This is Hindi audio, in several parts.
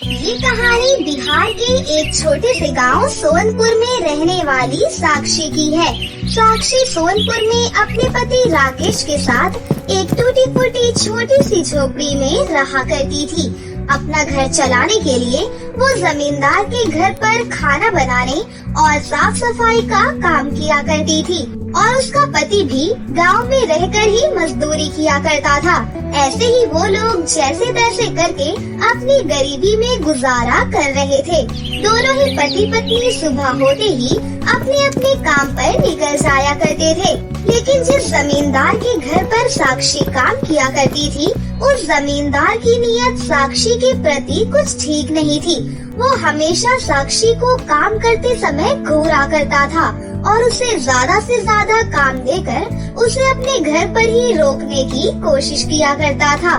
ये कहानी बिहार के एक छोटे से गांव सोनपुर में रहने वाली साक्षी की है। साक्षी सोनपुर में अपने पति राकेश के साथ एक टूटी फूटी छोटी सी झोपड़ी में रहा करती थी। अपना घर चलाने के लिए वो जमींदार के घर पर खाना बनाने और साफ सफाई का काम किया करती थी और उसका पति भी गांव में रहकर ही मजदूरी किया करता था। ऐसे ही वो लोग जैसे तैसे करके अपनी गरीबी में गुजारा कर रहे थे। दोनों ही पति पत्नी सुबह होते ही अपने अपने काम पर निकल जाया करते थे। लेकिन जिस जमींदार के घर पर साक्षी काम किया करती थी, उस जमींदार की नीयत साक्षी के प्रति कुछ ठीक नहीं थी। वो हमेशा साक्षी को काम करते समय घूरा करता था और उसे ज्यादा से ज्यादा काम देकर उसे अपने घर पर ही रोकने की कोशिश किया करता था।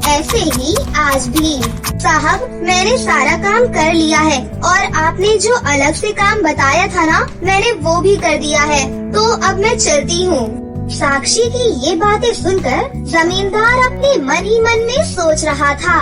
ऐसे ही आज भी। साहब, मैंने सारा काम कर लिया है और आपने जो अलग से काम बताया था ना, मैंने वो भी कर दिया है, तो अब मैं चलती हूँ। साक्षी की ये बातें सुनकर जमींदार अपने मन ही मन में सोच रहा था।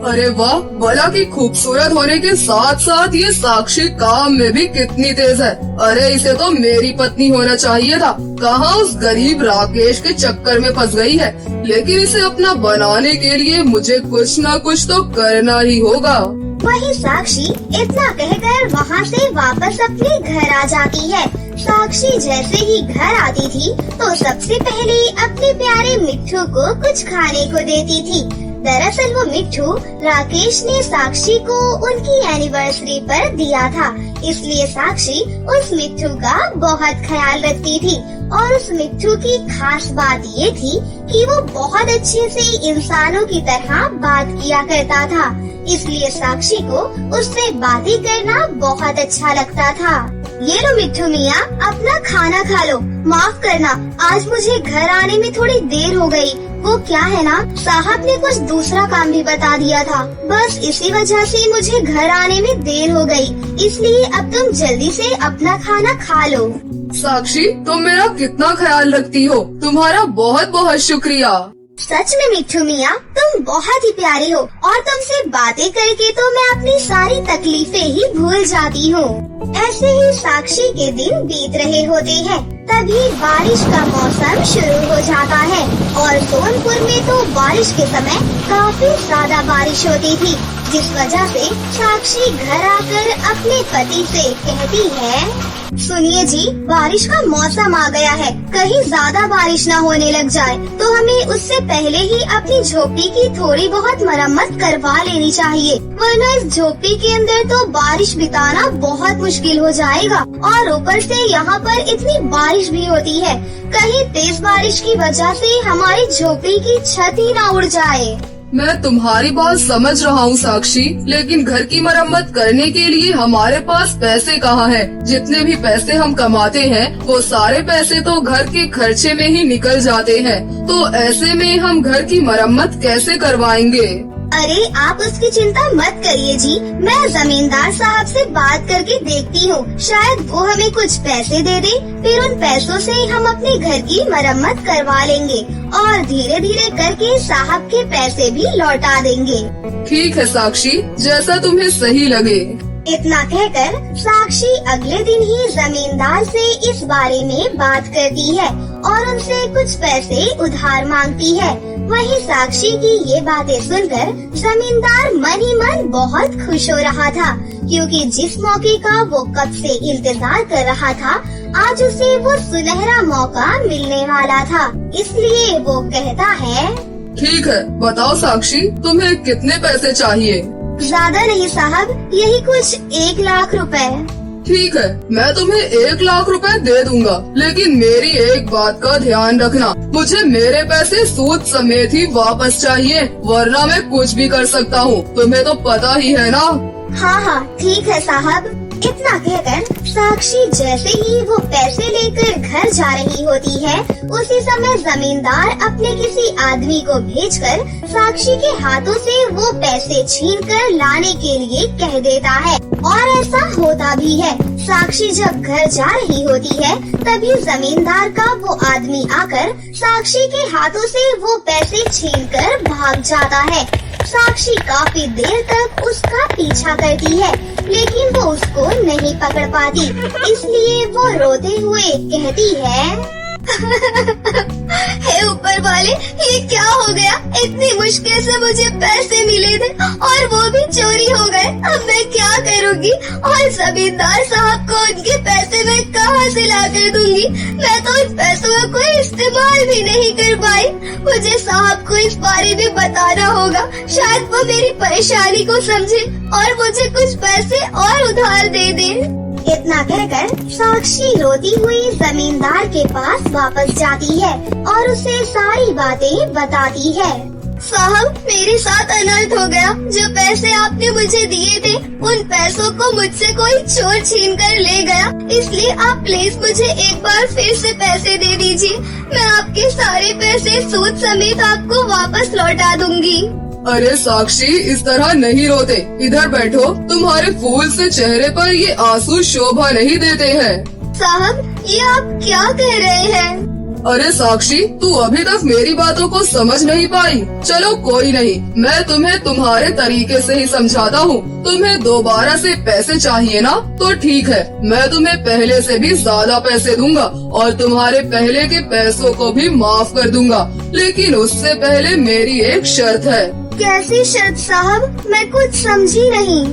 अरे वाह, भला की खूबसूरत होने के साथ साथ ये साक्षी काम में भी कितनी तेज है। अरे इसे तो मेरी पत्नी होना चाहिए था। कहाँ उस गरीब राकेश के चक्कर में फंस गई है। लेकिन इसे अपना बनाने के लिए मुझे कुछ न कुछ तो करना ही होगा। वही साक्षी इतना कहकर वहाँ से वापस अपने घर आ जाती है। साक्षी जैसे ही घर आती थी तो सबसे पहले अपने प्यारे मिट्ठू को कुछ खाने को देती थी। दरअसल वो मिट्ठू राकेश ने साक्षी को उनकी एनिवर्सरी पर दिया था, इसलिए साक्षी उस मिट्ठू का बहुत ख्याल रखती थी। और उस मिट्ठू की खास बात ये थी कि वो बहुत अच्छे से इंसानों की तरह बात किया करता था, इसलिए साक्षी को उससे बातें करना बहुत अच्छा लगता था। ये लो मिट्ठू मियाँ, अपना खाना खा लो। माफ करना, आज मुझे घर आने में थोड़ी देर हो गई। वो क्या है ना, साहब ने कुछ दूसरा काम भी बता दिया था, बस इसी वजह से मुझे घर आने में देर हो गई। इसलिए अब तुम जल्दी से अपना खाना खा लो। साक्षी, तुम मेरा कितना ख्याल रखती हो, तुम्हारा बहुत बहुत शुक्रिया। सच में मिट्ठू मियाँ, तुम बहुत ही प्यारे हो और तुमसे बातें करके तो मैं अपनी सारी तकलीफें ही भूल जाती हूँ। ऐसे ही साक्षी के दिन बीत रहे होते हैं, तभी बारिश का मौसम शुरू हो जाता है और सोनपुर में तो बारिश के समय काफी ज्यादा बारिश होती थी, जिस वजह से साक्षी घर आकर अपने पति से कहती है, सुनिए जी, बारिश का मौसम आ गया है, कहीं ज्यादा बारिश न होने लग जाए तो हमें उससे पहले ही अपनी झोपड़ी की थोड़ी बहुत मरम्मत करवा लेनी चाहिए, वरना इस झोपड़ी के अंदर तो बारिश बिताना बहुत मुश्किल हो जाएगा। और ऊपर से यहाँ पर इतनी बारिश भी होती है, कहीं तेज बारिश की वजह से हमारी झोपड़ी की छत ही न उड़ जाए। मैं तुम्हारी बात समझ रहा हूँ साक्षी, लेकिन घर की मरम्मत करने के लिए हमारे पास पैसे कहाँ हैं? जितने भी पैसे हम कमाते हैं वो सारे पैसे तो घर के खर्चे में ही निकल जाते हैं, तो ऐसे में हम घर की मरम्मत कैसे करवाएंगे? अरे आप उसकी चिंता मत करिए जी, मैं जमींदार साहब से बात करके देखती हूँ, शायद वो हमें कुछ पैसे दे दे, फिर उन पैसों से हम अपने घर की मरम्मत करवा लेंगे और धीरे धीरे करके साहब के पैसे भी लौटा देंगे। ठीक है साक्षी, जैसा तुम्हें सही लगे। इतना कहकर साक्षी अगले दिन ही जमींदार से इस बारे में बात करती है और उनसे कुछ पैसे उधार मांगती है। वहीं साक्षी की ये बातें सुनकर जमींदार मन ही मन बहुत खुश हो रहा था, क्योंकि जिस मौके का वो कब से इंतजार कर रहा था, आज उसे वो सुनहरा मौका मिलने वाला था। इसलिए वो कहता है, ठीक है, बताओ साक्षी, तुम्हें कितने पैसे चाहिए? ज्यादा नहीं साहब, यही कुछ 1 लाख रुपए। ठीक है, मैं तुम्हें 1 लाख रुपए दे दूंगा, लेकिन मेरी एक बात का ध्यान रखना, मुझे मेरे पैसे सूद समेत ही वापस चाहिए, वरना मैं कुछ भी कर सकता हूँ, तुम्हें तो पता ही है ना। हाँ हाँ ठीक है साहब। इतना कहकर साक्षी जैसे ही वो पैसे लेकर घर जा रही होती है, उसी समय जमींदार अपने किसी आदमी को भेजकर साक्षी के हाथों से वो पैसे छीनकर लाने के लिए कह देता है। और ऐसा होता भी है। साक्षी जब घर जा रही होती है, तभी जमींदार का वो आदमी आकर साक्षी के हाथों से वो पैसे छीनकर भाग जाता है। साक्षी काफी देर तक उसका पीछा करती है, लेकिन वो उसको नहीं पकड़ पाती। इसलिए वो रोते हुए कहती है हे ऊपर वाले, ये क्या हो गया? इतनी मुश्किल से मुझे पैसे मिले थे और वो भी चोरी हो गए। अब मैं क्या करूँगी? और जमींदार साहब को उनके पैसे मैं कहाँ से ला कर दूंगी? मैं तो उन पैसों का कोई इस्तेमाल भी नहीं कर पाई। मुझे साहब को इस बारे में बताना होगा, शायद वो मेरी परेशानी को समझे और मुझे कुछ पैसे और उधार दे दे। इतना कहकर साक्षी रोती हुई जमींदार के पास वापस जाती है और उसे सारी बातें बताती है। साहब, मेरे साथ अनर्थ हो गया। जो पैसे आपने मुझे दिए थे, उन पैसों को मुझसे कोई चोर छीन कर ले गया। इसलिए आप प्लीज मुझे एक बार फिर से पैसे दे दीजिए। मैं आपके सारे पैसे सूद समेत आपको वापस लौटा दूंगी। अरे साक्षी, इस तरह नहीं रोते। इधर बैठो, तुम्हारे फूल से चेहरे पर ये आंसू शोभा नहीं देते हैं। साहब, ये आप क्या कह रहे हैं? अरे साक्षी, तू अभी तक मेरी बातों को समझ नहीं पाई। चलो कोई नहीं, मैं तुम्हें तुम्हारे तरीके से ही समझाता हूँ। तुम्हें दोबारा से पैसे चाहिए ना, तो ठीक है, मैं तुम्हें पहले से भी ज्यादा पैसे दूंगा और तुम्हारे पहले के पैसों को भी माफ कर दूंगा। लेकिन उससे पहले मेरी एक शर्त है। कैसी शर्त साहब? मैं कुछ समझी नहीं।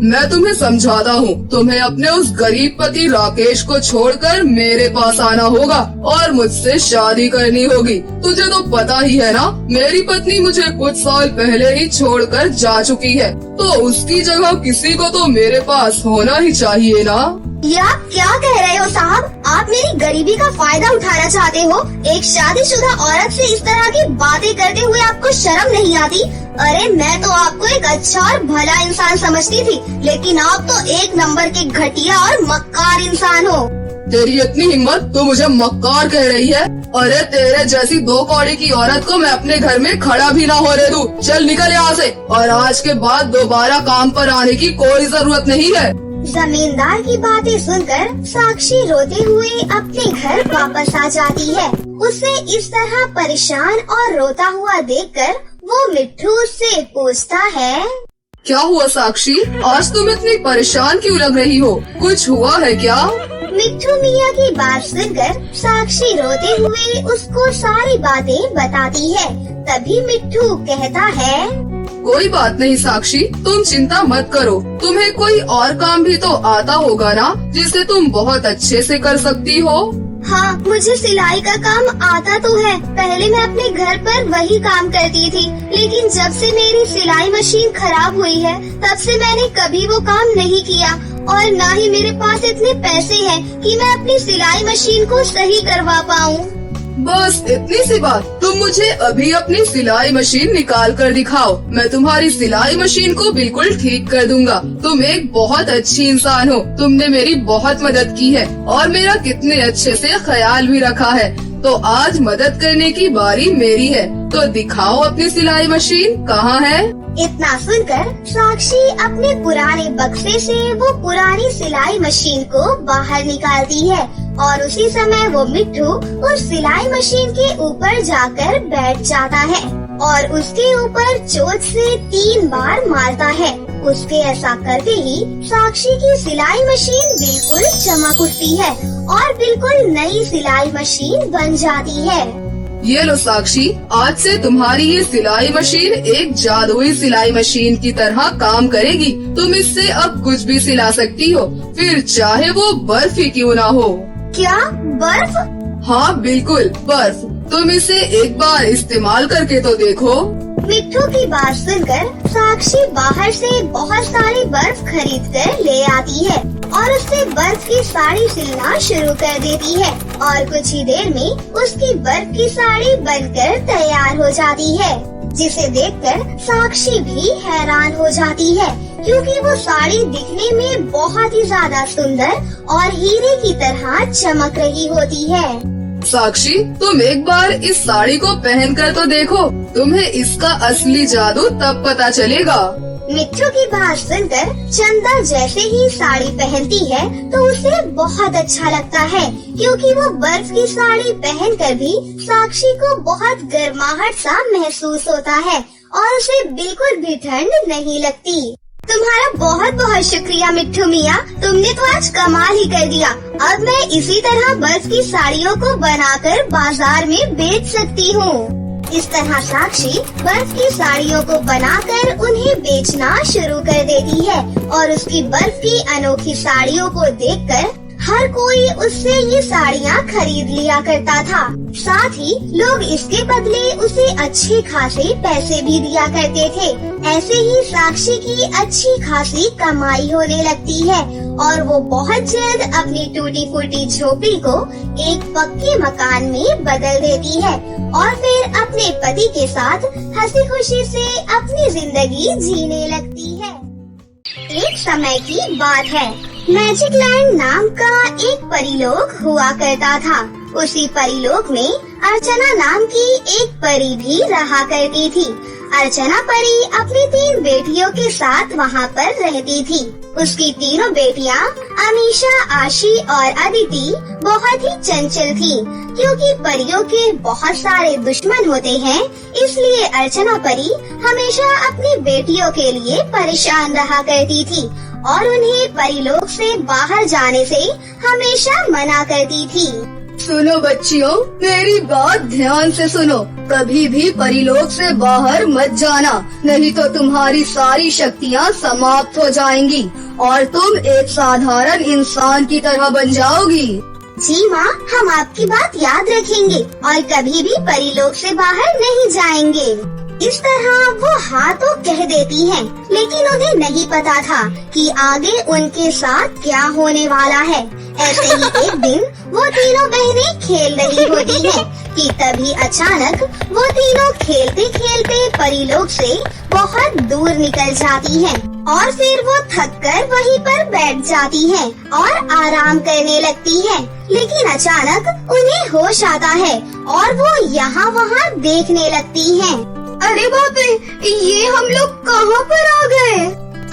मैं तुम्हें समझाता हूँ। तुम्हें अपने उस गरीब पति राकेश को छोड़कर मेरे पास आना होगा और मुझसे शादी करनी होगी। तुझे तो पता ही है ना, मेरी पत्नी मुझे कुछ साल पहले ही छोड़कर जा चुकी है, तो उसकी जगह किसी को तो मेरे पास होना ही चाहिए ना। ये आप क्या कह रहे हो साहब? आप मेरी गरीबी का फायदा उठाना चाहते हो? एक शादीशुदा औरत से इस तरह की बातें करते हुए आपको शर्म नहीं आती? अरे मैं तो आपको एक अच्छा और भला इंसान समझती थी, लेकिन आप तो एक नंबर के घटिया और मक्कार इंसान हो। तेरी इतनी हिम्मत, तू मुझे मक्कार कह रही है? अरे तेरे जैसी 2 कौड़ी की औरत को मैं अपने घर में खड़ा भी ना होने दूं। चल निकल यहाँ से, और आज के बाद दोबारा काम पर आने की कोई जरूरत नहीं है। जमींदार की बातें सुनकर साक्षी रोते हुए अपने घर वापस आ जाती है। उसे इस तरह परेशान और रोता हुआ देखकर वो मिट्ठू उससे पूछता है, क्या हुआ साक्षी? आज तुम इतनी परेशान क्यों लग रही हो? कुछ हुआ है क्या? मिट्ठू मियाँ की बात सुनकर साक्षी रोते हुए उसको सारी बातें बताती है। तभी मिट्ठू कहता है, कोई बात नहीं साक्षी, तुम चिंता मत करो। तुम्हें कोई और काम भी तो आता होगा ना, जिसे तुम बहुत अच्छे से कर सकती हो। हाँ, मुझे सिलाई का काम आता तो है। पहले मैं अपने घर पर वही काम करती थी, लेकिन जब से मेरी सिलाई मशीन खराब हुई है, तब से मैंने कभी वो काम नहीं किया और न ही मेरे पास इतने पैसे हैं कि मैं अपनी सिलाई मशीन को सही करवा पाऊँ। बस इतनी सी बात? तुम मुझे अभी अपनी सिलाई मशीन निकाल कर दिखाओ, मैं तुम्हारी सिलाई मशीन को बिल्कुल ठीक कर दूंगा। तुम एक बहुत अच्छी इंसान हो, तुमने मेरी बहुत मदद की है और मेरा कितने अच्छे से ख्याल भी रखा है। तो आज मदद करने की बारी मेरी है, तो दिखाओ अपनी सिलाई मशीन कहाँ है? इतना सुनकर साक्षी अपने पुराने बक्से से वो पुरानी सिलाई मशीन को बाहर निकालती है और उसी समय वो मिट्ठू उस सिलाई मशीन के ऊपर जाकर बैठ जाता है और उसके ऊपर चोट से 3 बार मारता है। उसके ऐसा करते ही साक्षी की सिलाई मशीन बिल्कुल चमक उठती है और बिल्कुल नई सिलाई मशीन बन जाती है। ये लो साक्षी, आज से तुम्हारी ये सिलाई मशीन एक जादुई सिलाई मशीन की तरह काम करेगी। तुम इससे अब कुछ भी सिला सकती हो, फिर चाहे वो बर्फ ही क्यों ना हो। क्या बर्फ? हाँ बिल्कुल बर्फ। तुम इसे एक बार इस्तेमाल करके तो देखो। मिट्ठू की बात सुनकर साक्षी बाहर से बहुत सारी बर्फ खरीद कर ले आती है और उससे बर्फ की साड़ी सिलना शुरू कर देती है और कुछ ही देर में उसकी बर्फ की साड़ी बनकर तैयार हो जाती है, जिसे देखकर साक्षी भी हैरान हो जाती है क्योंकि वो साड़ी दिखने में बहुत ही ज्यादा सुंदर और हीरे की तरह चमक रही होती है। साक्षी, तुम एक बार इस साड़ी को पहन कर तो देखो, तुम्हें इसका असली जादू तब पता चलेगा। मिट्ठू की बात सुनकर चंदा जैसे ही साड़ी पहनती है तो उसे बहुत अच्छा लगता है क्योंकि वो बर्फ की साड़ी पहनकर भी साक्षी को बहुत गर्माहट सा महसूस होता है और उसे बिल्कुल भी ठंड नहीं लगती। तुम्हारा बहुत बहुत शुक्रिया मिट्ठू मियाँ, तुमने तो आज कमाल ही कर दिया। अब मैं इसी तरह बर्फ की साड़ियों को बनाकर बाजार में बेच सकती हूँ। इस तरह साक्षी बर्फ की साड़ियों को बनाकर उन्हें बेचना शुरू कर देती है और उसकी बर्फ की अनोखी साड़ियों को देखकर हर कोई उससे ये साड़ियाँ खरीद लिया करता था। साथ ही लोग इसके बदले उसे अच्छे खासे पैसे भी दिया करते थे। ऐसे ही साक्षी की अच्छी खासी कमाई होने लगती है और वो बहुत जल्द अपनी टूटी फूटी झोपड़ी को एक पक्के मकान में बदल देती है और फिर अपने पति के साथ हंसी खुशी से अपनी जिंदगी जीने लगती है। एक समय की बात है, मैजिक लैंड नाम का एक परीलोक हुआ करता था। उसी परीलोक में अर्चना नाम की एक परी भी रहा करती थी। अर्चना परी अपनी 3 बेटियों के साथ वहाँ पर रहती थी। उसकी तीनों बेटियाँ अमीशा, आशी और अदिति बहुत ही चंचल थी। क्योंकि परियों के बहुत सारे दुश्मन होते हैं, इसलिए अर्चना परी हमेशा अपनी बेटियों के लिए परेशान रहा करती थी और उन्हें परीलोक से बाहर जाने से हमेशा मना करती थी। सुनो बच्चियों, मेरी बात ध्यान से सुनो। कभी भी परीलोक से बाहर मत जाना, नहीं तो तुम्हारी सारी शक्तियाँ समाप्त हो जाएंगी और तुम एक साधारण इंसान की तरह बन जाओगी। जी माँ, हम आपकी बात याद रखेंगे और कभी भी परीलोक से बाहर नहीं जाएंगे। इस तरह वो हाँ तो कह देती हैं, लेकिन उन्हें नहीं पता था कि आगे उनके साथ क्या होने वाला है। ऐसे ही एक दिन वो तीनों बहनें खेल रही होती हैं कि तभी अचानक वो तीनों खेलते खेलते परीलोक से बहुत दूर निकल जाती हैं और फिर वो थककर वहीं पर बैठ जाती हैं और आराम करने लगती हैं। लेकिन अचानक उन्हें होश आता है और वो यहाँ वहाँ देखने लगती हैं। अरे बाप रे, ये हम लोग कहाँ पर आ गए?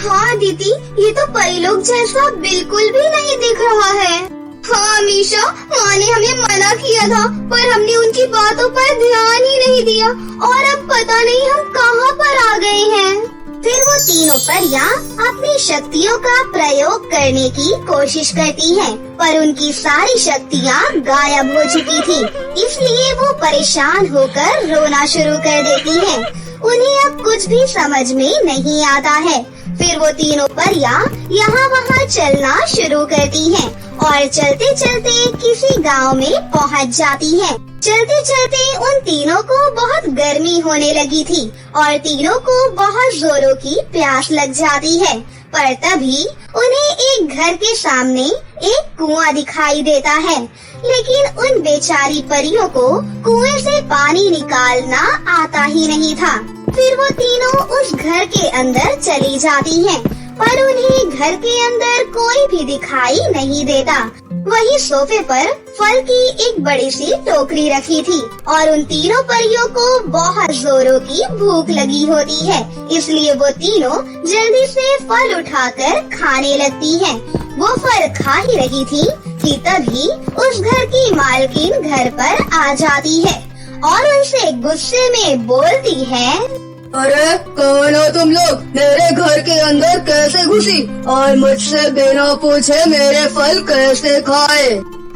हाँ दीदी, ये तो परीलोक जैसा बिल्कुल भी नहीं दिख रहा है। हाँ अमीशा, माँ ने हमें मना किया था पर हमने उनकी बातों पर ध्यान ही नहीं दिया और अब पता नहीं हम कहाँ पर आ गए हैं। फिर वो तीनों परियां अपनी शक्तियों का प्रयोग करने की कोशिश करती हैं, पर उनकी सारी शक्तियाँ गायब हो चुकी थी। इसलिए वो परेशान होकर रोना शुरू कर देती हैं। उन्हें अब कुछ भी समझ में नहीं आता है। फिर वो तीनों परियां यहाँ वहाँ चलना शुरू करती हैं और चलते चलते किसी गांव में पहुँच जाती हैं। चलते चलते उन तीनों को बहुत गर्मी होने लगी थी और तीनों को बहुत जोरों की प्यास लग जाती है। पर तभी उन्हें एक घर के सामने एक कुआं दिखाई देता है, लेकिन उन बेचारी परियों को कुएं से पानी निकालना आता ही नहीं था। फिर वो तीनों उस घर के अंदर चली जाती हैं, पर उन्हें घर के अंदर कोई भी दिखाई नहीं देता। वहीं सोफे पर फल की एक बड़ी सी टोकरी रखी थी और उन तीनों परियों को बहुत जोरों की भूख लगी होती है, इसलिए वो तीनों जल्दी से फल उठाकर खाने लगती हैं। वो फल खा ही रही थी कि तभी उस घर की मालकिन घर पर आ जाती है और उनसे गुस्से में बोलती है, अरे कौन हो तुम लोग? मेरे घर के अंदर कैसे घुसी और मुझसे बिना पूछे मेरे फल कैसे खाए?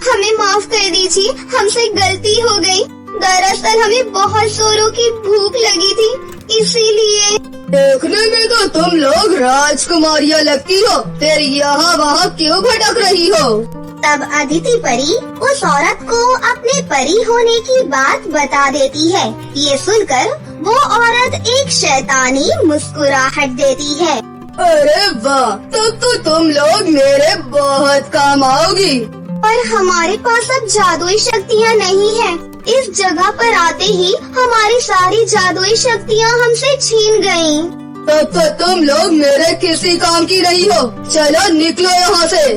हमें माफ कर दीजिए, हमसे गलती हो गई। दरअसल हमें बहुत जोरों की भूख लगी थी, इसीलिए। देखने में तो तुम लोग राजकुमारियाँ लगती हो, फिर यहाँ वहाँ क्यों भटक रही हो? तब अदिति परी उस औरत को अपने परी होने की बात बता देती है। ये सुनकर वो औरत एक शैतानी मुस्कुराहट देती है। अरे वाह, तब तो तुम लोग मेरे बहुत काम आओगी। पर हमारे पास अब जादुई शक्तियाँ नहीं है। इस जगह पर आते ही हमारी सारी जादुई शक्तियाँ हमसे छीन गयी। तब तो तुम लोग मेरे किसी काम की नहीं हो। चलो निकलो यहाँ से।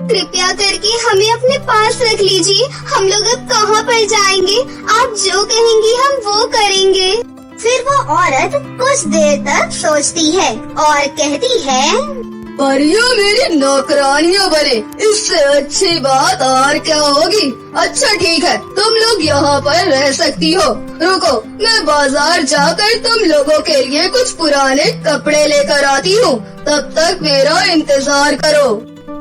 कृपया करके हमें अपने पास रख लीजिए। हम लोग अब कहाँ पर जाएंगे? आप जो कहेंगी हम वो करेंगे। फिर वो औरत कुछ देर तक सोचती है और कहती है, परियां मेरी नौकरानियां बने, इससे अच्छी बात और क्या होगी। अच्छा ठीक है, तुम लोग यहाँ पर रह सकती हो। रुको, मैं बाजार जाकर तुम लोगों के लिए कुछ पुराने कपड़े लेकर आती हूँ, तब तक मेरा इंतजार करो।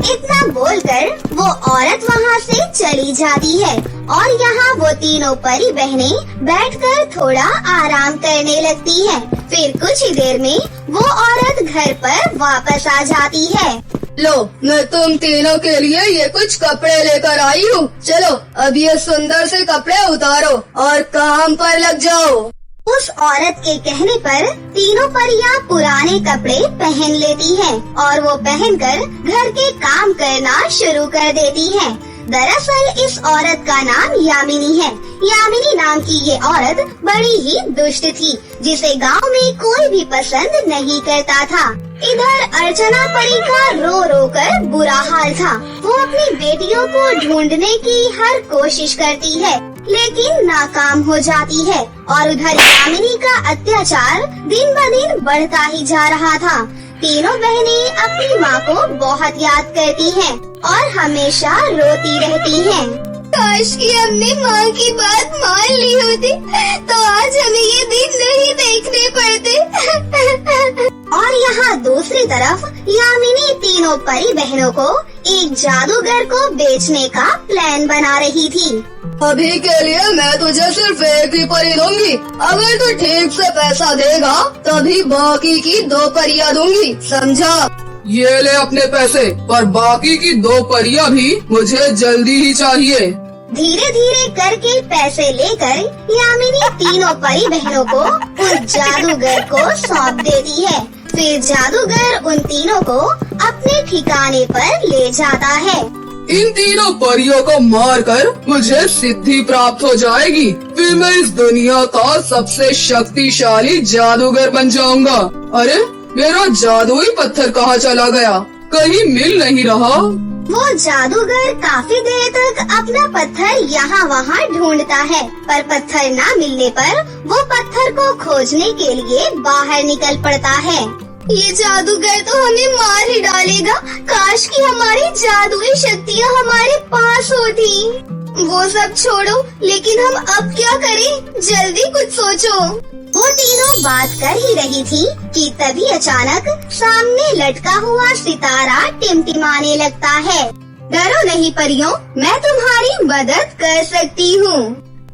इतना बोलकर वो औरत वहाँ से चली जाती है और यहाँ वो तीनों परी बहनें बैठकर थोड़ा आराम करने लगती हैं। फिर कुछ ही देर में वो औरत घर पर वापस आ जाती है। लो, मैं तुम तीनों के लिए ये कुछ कपड़े लेकर आई हूँ। चलो अब ये सुंदर से कपड़े उतारो और काम पर लग जाओ। उस औरत के कहने पर तीनों परियां पुराने कपड़े पहन लेती हैं और वो पहनकर घर के काम करना शुरू कर देती हैं। दरअसल इस औरत का नाम यामिनी है। यामिनी नाम की ये औरत बड़ी ही दुष्ट थी, जिसे गांव में कोई भी पसंद नहीं करता था। इधर अर्चना परी का रो रो कर बुरा हाल था। वो अपनी बेटियों को ढूंढने की हर कोशिश करती है, लेकिन नाकाम हो जाती है। और उधर यामिनी का अत्याचार दिन ब दिन बढ़ता ही जा रहा था। तीनों बहनें अपनी माँ को बहुत याद करती हैं और हमेशा रोती रहती हैं। काश कि हमने माँ की बात मान ली होती, तो आज हमें ये दिन नहीं देखने पड़ते। और यहाँ दूसरी तरफ यामिनी तीनों परी बहनों को एक जादूगर को बेचने का प्लान बना रही थी। अभी के लिए मैं तुझे सिर्फ एक ही परी दूंगी। अगर तू ठीक से पैसा देगा तभी बाकी की 2 परियां दूंगी, समझा? ये ले अपने पैसे, पर बाकी की 2 परियां भी मुझे जल्दी ही चाहिए। धीरे धीरे करके पैसे लेकर यामिनी तीनों परी बहनों को उस जादूगर को सौंप देती है। फिर जादूगर उन तीनों को अपने ठिकाने पर ले जाता है। इन तीनों परियों को मारकर मुझे सिद्धि प्राप्त हो जाएगी। फिर मैं इस दुनिया का सबसे शक्तिशाली जादूगर बन जाऊंगा। अरे मेरा जादुई पत्थर कहाँ चला गया? कहीं मिल नहीं रहा। वो जादूगर काफी देर तक अपना पत्थर यहाँ वहाँ ढूंढता है, पर पत्थर न मिलने पर वो पत्थर को खोजने के लिए बाहर निकल पड़ता है। ये जादूगर तो हमें मार ही डालेगा। काश कि हमारी जादुई शक्तियाँ हमारे पास होती। वो सब छोड़ो, लेकिन हम अब क्या करें? जल्दी कुछ सोचो। वो तीनों बात कर ही रही थी कि तभी अचानक सामने लटका हुआ सितारा टिमटिमाने लगता है। डरो नहीं परियों, मैं तुम्हारी मदद कर सकती हूँ।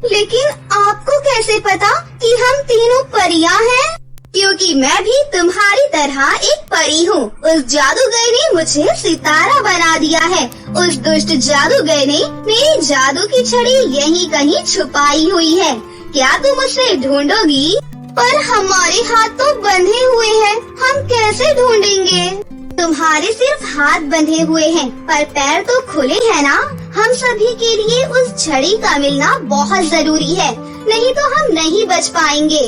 लेकिन आपको कैसे पता कि हम तीनों परियां हैं? क्योंकि मैं भी तुम्हारी तरह एक परी हूँ। उस जादूगर ने मुझे सितारा बना दिया है। उस दुष्ट जादूगर ने मेरी जादू की छड़ी यहीं कहीं छुपाई हुई है। क्या तुम उसे ढूंढोगी? पर हमारे हाथ तो बंधे हुए हैं, हम कैसे ढूंढेंगे? तुम्हारे सिर्फ हाथ बंधे हुए हैं, पर पैर तो खुले हैं ना। हम सभी के लिए उस छड़ी का मिलना बहुत जरूरी है, नहीं तो हम नहीं बच पाएंगे।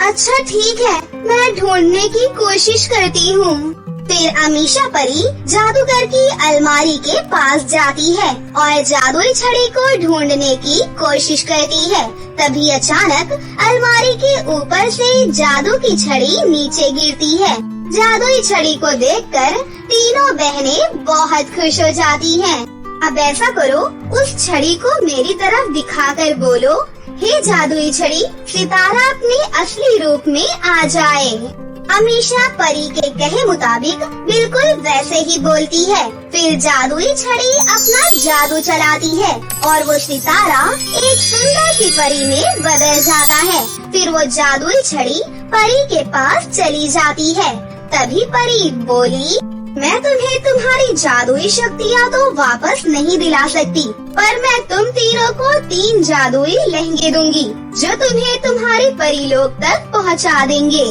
अच्छा ठीक है, मैं ढूंढने की कोशिश करती हूँ। फिर अमीशा परी जादूगर की अलमारी के पास जाती है और जादुई छड़ी को ढूंढने की कोशिश करती है। तभी अचानक अलमारी के ऊपर से जादू की छड़ी नीचे गिरती है। जादुई छड़ी को देखकर तीनों बहनें बहुत खुश हो जाती हैं। अब ऐसा करो, उस छड़ी को मेरी तरफ दिखाकर बोलो, हे जादुई छड़ी, सितारा अपने असली रूप में आ जाए। अमीशा परी के कहे मुताबिक बिल्कुल वैसे ही बोलती है। फिर जादुई छड़ी अपना जादू चलाती है और वो सितारा एक सुंदर सी परी में बदल जाता है। फिर वो जादुई छड़ी परी के पास चली जाती है। तभी परी बोली, मैं तुम्हें तुम्हारी जादुई शक्तियाँ तो वापस नहीं दिला सकती, पर मैं तुम तीनों को 3 जादुई लहंगे दूंगी, जो तुम्हें तुम्हारे परीलोक तक पहुँचा देंगे।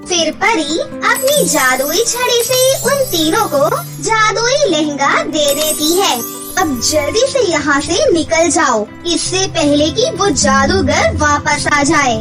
फिर परी अपनी जादुई छड़ी से उन तीनों को जादुई लहंगा दे देती है। अब जल्दी से यहाँ से निकल जाओ, इससे पहले कि वो जादूगर वापस आ जाए।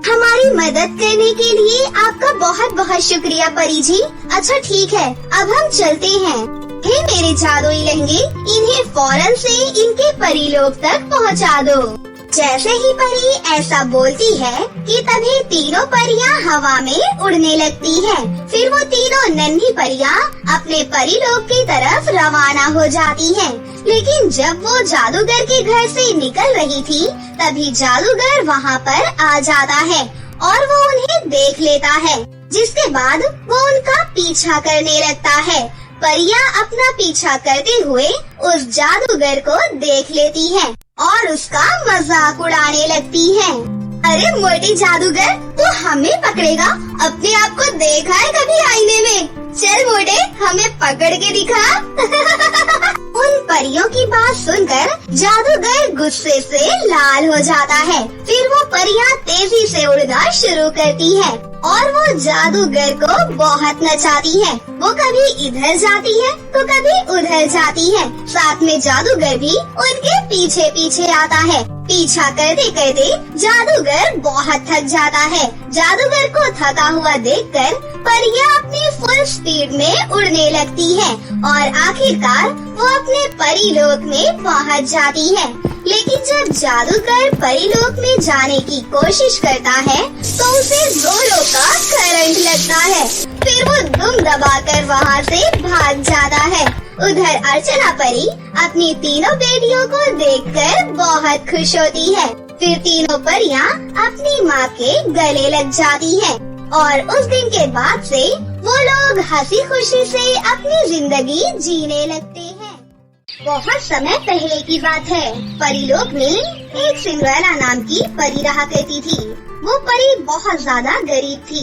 हमारी मदद करने के लिए आपका बहुत बहुत शुक्रिया परी जी। अच्छा ठीक है, अब हम चलते हैं। हे मेरे जादुई लहंगे, इन्हें फौरन से इनके परीलोक तक पहुँचा दो। जैसे ही परी ऐसा बोलती है कि तभी तीनों परियां हवा में उड़ने लगती हैं। फिर वो तीनों नन्ही परियां अपने परीलोक की तरफ रवाना हो जाती हैं। लेकिन जब वो जादूगर के घर से निकल रही थी, तभी जादूगर वहाँ पर आ जाता है और वो उन्हें देख लेता है, जिसके बाद वो उनका पीछा करने लगता है। परियां अपना पीछा करते हुए उस जादूगर को देख लेती हैं और उसका मजाक उड़ाने लगती हैं। अरे मोटी जादूगर, तू हमें पकड़ेगा? अपने आप को देखा है कभी आईने में? चल मोटे, हमें पकड़ के दिखा। उन परियों की बात सुनकर जादूगर गुस्से से लाल हो जाता है। फिर वो परियां तेजी से उड़ना शुरू करती है और वो जादूगर को बहुत नचाती है। वो कभी इधर जाती है तो कभी उधर जाती है। साथ में जादूगर भी उनके पीछे पीछे आता है। पीछा करते करते जादूगर बहुत थक जाता है। जादूगर को थका हुआ देखकर परियां अपनी फुल स्पीड में उड़ने लगती है और आखिरकार वो अपने परीलोक में पहुंच जाती है। लेकिन जब जादूगर परीलोक में जाने की कोशिश करता है तो उसे जोरों का करंट लगता है। फिर वो दुम दबाकर वहाँ से भाग जाता है। उधर अर्चना परी अपनी तीनों बेटियों को देखकर बहुत खुश होती है। फिर तीनों परियां अपनी माँ के गले लग जाती हैं और उस दिन के बाद से वो लोग हंसी खुशी से अपनी जिंदगी जीने लगते हैं। बहुत समय पहले की बात है। परीलोक में एक सिंड्रेला नाम की परी रहा करती थी। वो परी बहुत ज्यादा गरीब थी,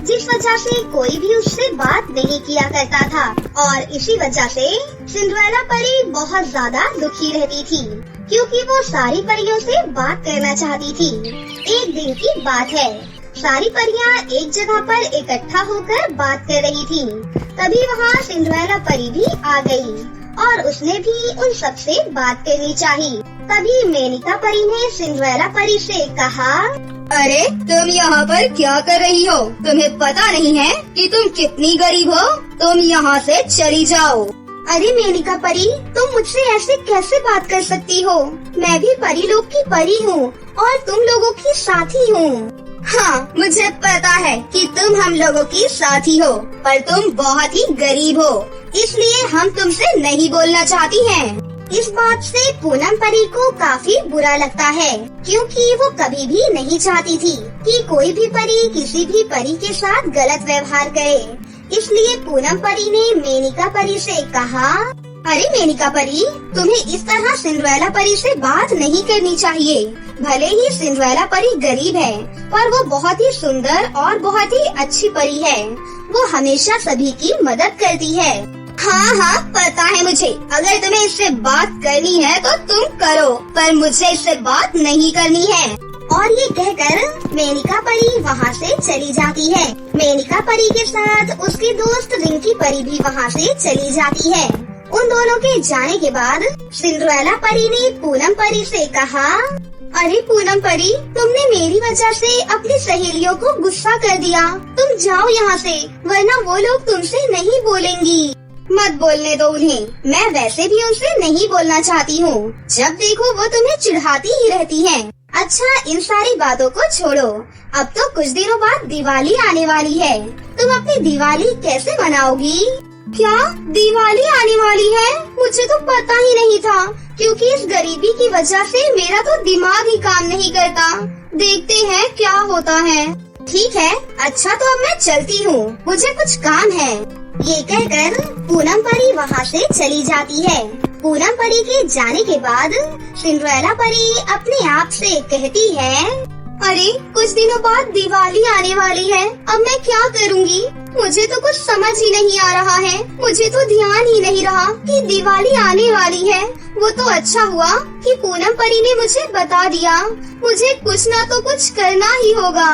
जिस वजह से कोई भी उससे बात नहीं किया करता था और इसी वजह से सिंड्रेला परी बहुत ज्यादा दुखी रहती थी, क्योंकि वो सारी परियों से बात करना चाहती थी। एक दिन की बात है, सारी परियां एक जगह पर इकट्ठा होकर बात कर रही थी। तभी वहाँ सिंड्रेला परी भी आ गई और उसने भी उन सबसे बात करनी चाहिए। तभी मेनका परी ने सिंड्रेला परी से कहा, अरे तुम यहाँ पर क्या कर रही हो? तुम्हें पता नहीं है कि तुम कितनी गरीब हो? तुम यहाँ से चली जाओ। अरे मेनका परी, तुम मुझसे ऐसे कैसे बात कर सकती हो? मैं भी परीलोक की परी हूँ और तुम लोगों की साथी हूँ। हाँ, मुझे पता है कि तुम हम लोगों की साथी हो, पर तुम बहुत ही गरीब हो, इसलिए हम तुमसे नहीं बोलना चाहती हैं। इस बात से पूनम परी को काफी बुरा लगता है, क्योंकि वो कभी भी नहीं चाहती थी कि कोई भी परी किसी भी परी के साथ गलत व्यवहार करे। इसलिए पूनम परी ने मेनका परी से कहा, अरे मेनका परी, तुम्हें इस तरह सिंड्रेला परी से बात नहीं करनी चाहिए। भले ही सिंड्रेला परी गरीब है, पर वो बहुत ही सुंदर और बहुत ही अच्छी परी है। वो हमेशा सभी की मदद करती है। हाँ, पता है मुझे। अगर तुम्हें इससे बात करनी है तो तुम करो, पर मुझे इससे बात नहीं करनी है। और ये कहकर मेनका परी वहाँ से चली जाती है। मेनका परी के साथ उसकी दोस्त रिंकी परी भी वहाँ से चली जाती है। उन दोनों के जाने के बाद सिंड्रेला परी ने पूनम परी से कहा, अरे पूनम परी, तुमने मेरी वजह से अपनी सहेलियों को गुस्सा कर दिया। तुम जाओ यहाँ से, वरना वो लोग तुमसे नहीं बोलेंगी। मत बोलने दो उन्हें, मैं वैसे भी उनसे नहीं बोलना चाहती हूँ। जब देखो वो तुम्हें चिढ़ाती ही रहती हैं। अच्छा, इन सारी बातों को छोड़ो। अब तो कुछ दिनों बाद दिवाली आने वाली है। तुम अपनी दिवाली कैसे मनाओगी? क्या दिवाली आने वाली है? मुझे तो पता ही नहीं था, क्योंकि इस गरीबी की वजह से मेरा तो दिमाग ही काम नहीं करता। देखते हैं क्या होता है। ठीक है, अच्छा तो अब मैं चलती हूँ, मुझे कुछ काम है। ये कहकर पूनम परी वहाँ से चली जाती है। पूनम परी के जाने के बाद सिंड्रेला परी अपने आप से कहती है, अरे कुछ दिनों बाद दिवाली आने वाली है, अब मैं क्या करूँगी? मुझे तो कुछ समझ ही नहीं आ रहा है। मुझे तो ध्यान ही नहीं रहा कि दिवाली आने वाली है। वो तो अच्छा हुआ कि पूनम परी ने मुझे बता दिया। मुझे कुछ ना तो कुछ करना ही होगा।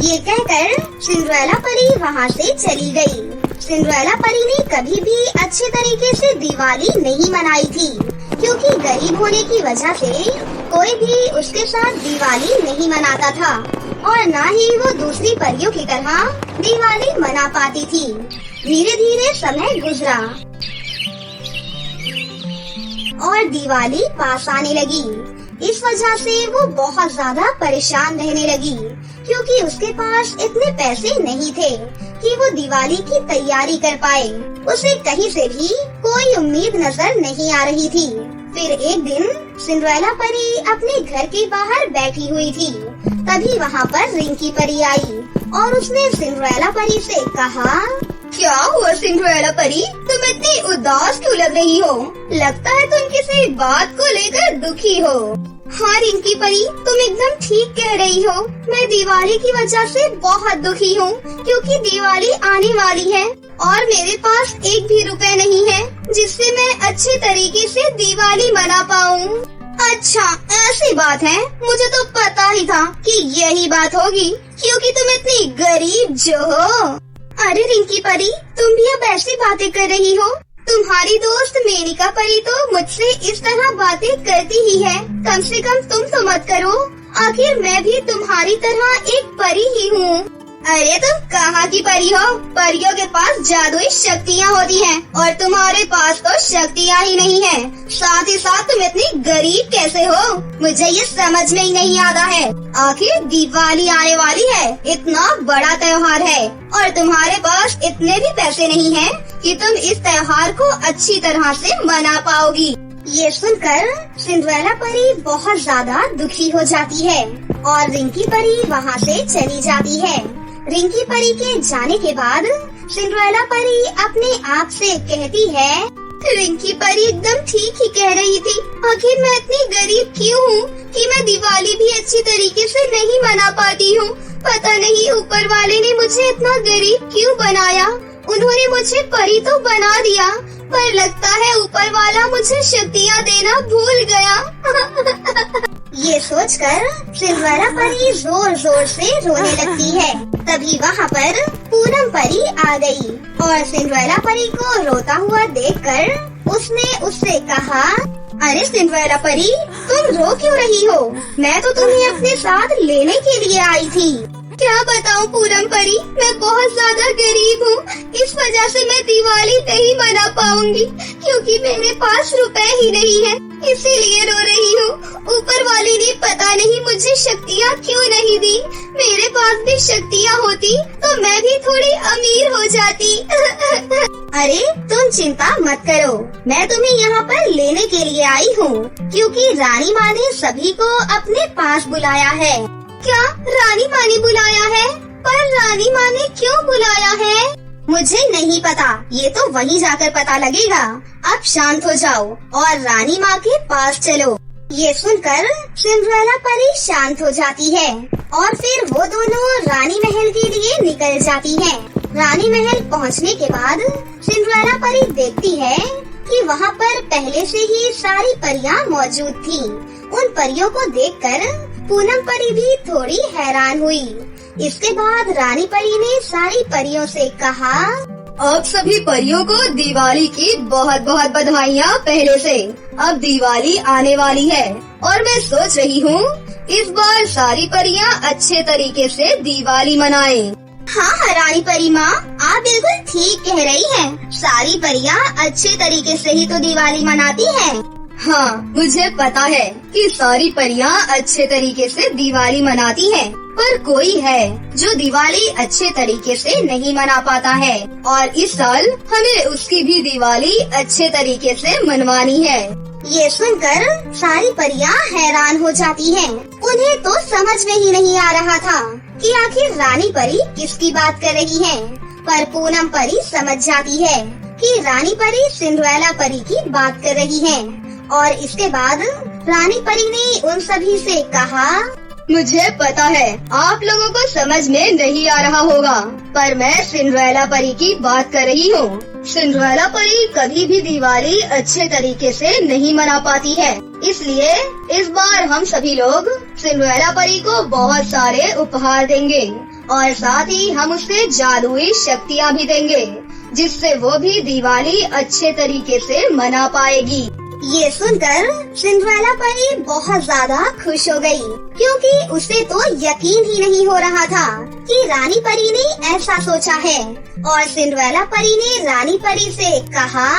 ये कहकर सिंड्रेला परी वहाँ से चली गई। सिंड्रेला परी ने कभी भी अच्छे तरीके से दिवाली नहीं मनाई थी, क्योंकि गरीब होने की वजह से कोई भी उसके साथ दिवाली नहीं मनाता था और न ही वो दूसरी परियों की तरह दिवाली मना पाती थी। धीरे धीरे समय गुजरा और दिवाली पास आने लगी। इस वजह से वो बहुत ज्यादा परेशान रहने लगी, क्योंकि उसके पास इतने पैसे नहीं थे कि वो दिवाली की तैयारी कर पाए। उसे कहीं से भी कोई उम्मीद नजर नहीं आ रही थी। फिर एक दिन सिंड्रेला परी अपने घर के बाहर बैठी हुई थी। तभी वहाँ पर रिंकी परी आई और उसने सिंड्रेला परी से कहा, क्या हुआ सिंड्रेला परी, तुम इतनी उदास क्यों लग रही हो? लगता है तुम किसी बात को लेकर दुखी हो। हाँ रिंकी परी, तुम एकदम ठीक कह रही हो। मैं दिवाली की वजह से बहुत दुखी हूँ, क्योंकि दिवाली आने वाली है और मेरे पास एक भी रुपए नहीं है जिससे मैं अच्छे तरीके से दिवाली मना पाऊँ। अच्छा ऐसी बात है, मुझे तो पता ही था कि यही बात होगी, क्योंकि तुम इतनी गरीब जो हो। अरे रिंकी परी, तुम भी अब ऐसी बातें कर रही हो? तुम्हारी दोस्त मेनिका परी तो मुझसे इस तरह बातें करती ही है। कम से कम तुम तो मत करो, आखिर मैं भी तुम्हारी तरह एक परी ही हूँ। अरे तुम कहाँ की परी हो? परियों के पास जादुई शक्तियाँ होती हैं और तुम्हारे पास तो शक्तियाँ ही नहीं है। साथ ही साथ तुम इतनी गरीब कैसे हो? मुझे ये समझ में ही नहीं आता है। आखिर दिवाली आने वाली है, इतना बड़ा त्योहार है और तुम्हारे पास इतने भी पैसे नहीं हैं कि तुम इस त्योहार को अच्छी तरह से मना पाओगी। ये सुनकर सिंड्रेला परी बहुत ज्यादा दुखी हो जाती है और रिंकी परी वहाँ से चली जाती है। रिंकी परी के जाने के बाद सिंड्रेला परी अपने आप से कहती है, रिंकी परी एकदम ठीक ही कह रही थी। आखिर मैं इतनी गरीब क्यों हूँ कि मैं दिवाली भी अच्छी तरीके से नहीं मना पाती हूँ। पता नहीं ऊपर वाले ने मुझे इतना गरीब क्यों बनाया। उन्होंने मुझे परी तो बना दिया, पर लगता है ऊपर वाला मुझे शक्तियाँ देना भूल गया। ये सोचकर सिंड्रेला परी जोर जोर से रोने लगती है। तभी वहाँ पर पूनम परी आ गई और सिंड्रेला परी को रोता हुआ देखकर उसने उससे कहा, अरे सिंड्रेला परी, तुम रो क्यों रही हो? मैं तो तुम्हें अपने साथ लेने के लिए आई थी। क्या बताऊं पूनम परी, मैं बहुत ज्यादा गरीब हूँ। इस वजह से मैं दिवाली नहीं मना पाऊंगी, क्योंकि मेरे पास रुपए ही नहीं है, इसीलिए रो रही हूँ। ऊपर वाले ने पता नहीं मुझे शक्तियाँ क्यों नहीं दी। मेरे पास भी शक्तियाँ होती तो मैं भी थोड़ी अमीर हो जाती। अरे तुम चिंता मत करो, मैं तुम्हें यहाँ पर लेने के लिए आई हूँ, क्योंकि रानी माँ ने सभी को अपने पास बुलाया है। क्या रानी माँ ने बुलाया है? पर रानी माँ ने क्यों बुलाया है? मुझे नहीं पता, ये तो वहीं जाकर पता लगेगा। अब शांत हो जाओ और रानी माँ के पास चलो। ये सुनकर सिंड्रेला परी शांत हो जाती है और फिर वो दोनों रानी महल के लिए निकल जाती हैं। रानी महल पहुँचने के बाद सिंड्रेला परी देखती है कि वहाँ पर पहले से ही सारी परियां मौजूद थीं। उन परियों को देखकर पूनम परी भी थोड़ी हैरान हुई। इसके बाद रानी परी ने सारी परियों से कहा, अब सभी परियों को दिवाली की बहुत बहुत बधाइयाँ पहले से। अब दिवाली आने वाली है और मैं सोच रही हूँ इस बार सारी परियां अच्छे तरीके से दिवाली मनाएं। हाँ रानी परी माँ, आप बिल्कुल ठीक कह रही हैं। सारी परियां अच्छे तरीके से ही तो दिवाली मनाती हैं। हाँ, मुझे पता है कि सारी परियां अच्छे तरीके से दिवाली मनाती हैं, पर कोई है जो दिवाली अच्छे तरीके से नहीं मना पाता है और इस साल हमें उसकी भी दिवाली अच्छे तरीके से मनवानी है। ये सुनकर सारी परियां हैरान हो जाती हैं। उन्हें तो समझ में ही नहीं आ रहा था कि आखिर रानी परी किसकी बात कर रही है, पर पूनम परी समझ जाती है कि रानी परी सिंड्रेला परी की बात कर रही है। और इसके बाद रानी परी ने उन सभी से कहा, मुझे पता है आप लोगों को समझ में नहीं आ रहा होगा, पर मैं सिंड्रेला परी की बात कर रही हूँ। सिंड्रेला परी कभी भी दिवाली अच्छे तरीके से नहीं मना पाती है, इसलिए इस बार हम सभी लोग सिंड्रेला परी को बहुत सारे उपहार देंगे और साथ ही हम उसे जादुई शक्तियाँ भी देंगे, जिससे वो भी दिवाली अच्छे तरीके से मना पाएगी। ये सुनकर सिंड्रेला परी बहुत ज्यादा खुश हो गई, क्योंकि उसे तो यकीन ही नहीं हो रहा था कि रानी परी ने ऐसा सोचा है। और सिंड्रेला परी ने रानी परी से कहा,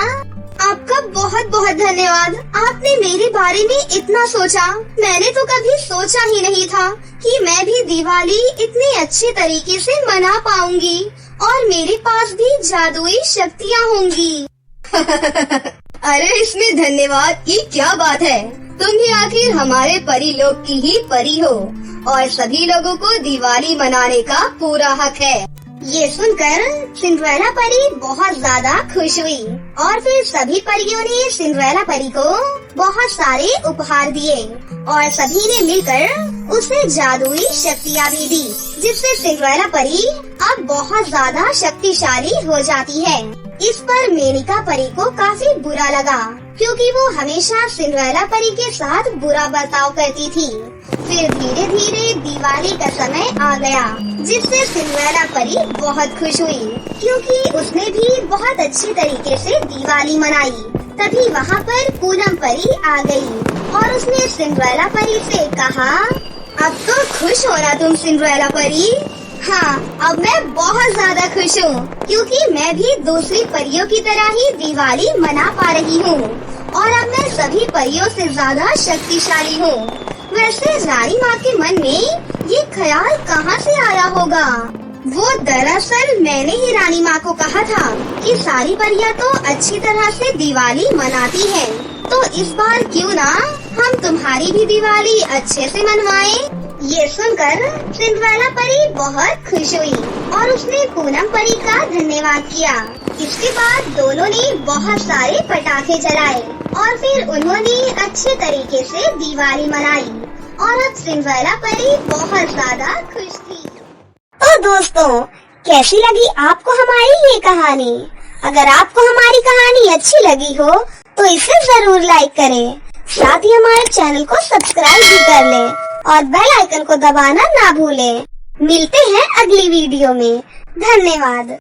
आपका बहुत बहुत धन्यवाद। आपने मेरे बारे में इतना सोचा। मैंने तो कभी सोचा ही नहीं था कि मैं भी दिवाली इतने अच्छे तरीके से मना पाऊंगी और मेरे पास भी जादुई शक्तियाँ होंगी। अरे इसमें धन्यवाद की क्या बात है। तुम भी आखिर हमारे परी लोग की ही परी हो और सभी लोगों को दिवाली मनाने का पूरा हक है। ये सुनकर सिंड्रेला परी बहुत ज्यादा खुश हुई और फिर सभी परियों ने सिंड्रेला परी को बहुत सारे उपहार दिए और सभी ने मिलकर उसे जादुई शक्तियाँ भी दी, जिससे सिंड्रेला परी अब बहुत ज्यादा शक्तिशाली हो जाती है। इस पर मेनका परी को काफी बुरा लगा क्योंकि वो हमेशा सिंड्रेला परी के साथ बुरा बर्ताव करती थी। फिर धीरे धीरे दिवाली का समय आ गया, जिससे सिंड्रेला परी बहुत खुश हुई क्योंकि उसने भी बहुत अच्छे तरीके से दिवाली मनाई। तभी वहाँ पर पूनम परी आ गई और उसने सिंड्रेला परी से कहा, अब तो खुश हो ना तुम सिंड्रेला परी? हाँ, अब मैं बहुत ज्यादा खुश हूँ क्योंकि मैं भी दूसरी परियों की तरह ही दिवाली मना पा रही हूँ और अब मैं सभी परियों से ज्यादा शक्तिशाली हूँ। वैसे रानी माँ के मन में ये ख्याल कहाँ से आया होगा? वो दरअसल मैंने ही रानी माँ को कहा था कि सारी परियां तो अच्छी तरह से दिवाली मनाती हैं, तो इस बार क्यों ना हम तुम्हारी भी दिवाली अच्छे से मनवाएं। ये सुनकर सिंड्रेला परी बहुत खुश हुई और उसने पूनम परी का धन्यवाद किया। इसके बाद दोनों ने बहुत सारे पटाखे जलाए और फिर उन्होंने अच्छे तरीके से दिवाली मनाई और अब सिंड्रेला परी बहुत ज्यादा खुश थी। तो दोस्तों, कैसी लगी आपको हमारी ये कहानी? अगर आपको हमारी कहानी अच्छी लगी हो तो इसे जरूर लाइक करें, साथ ही हमारे चैनल को सब्सक्राइब भी कर लें और बेल आइकन को दबाना ना भूलें। मिलते हैं अगली वीडियो में। धन्यवाद।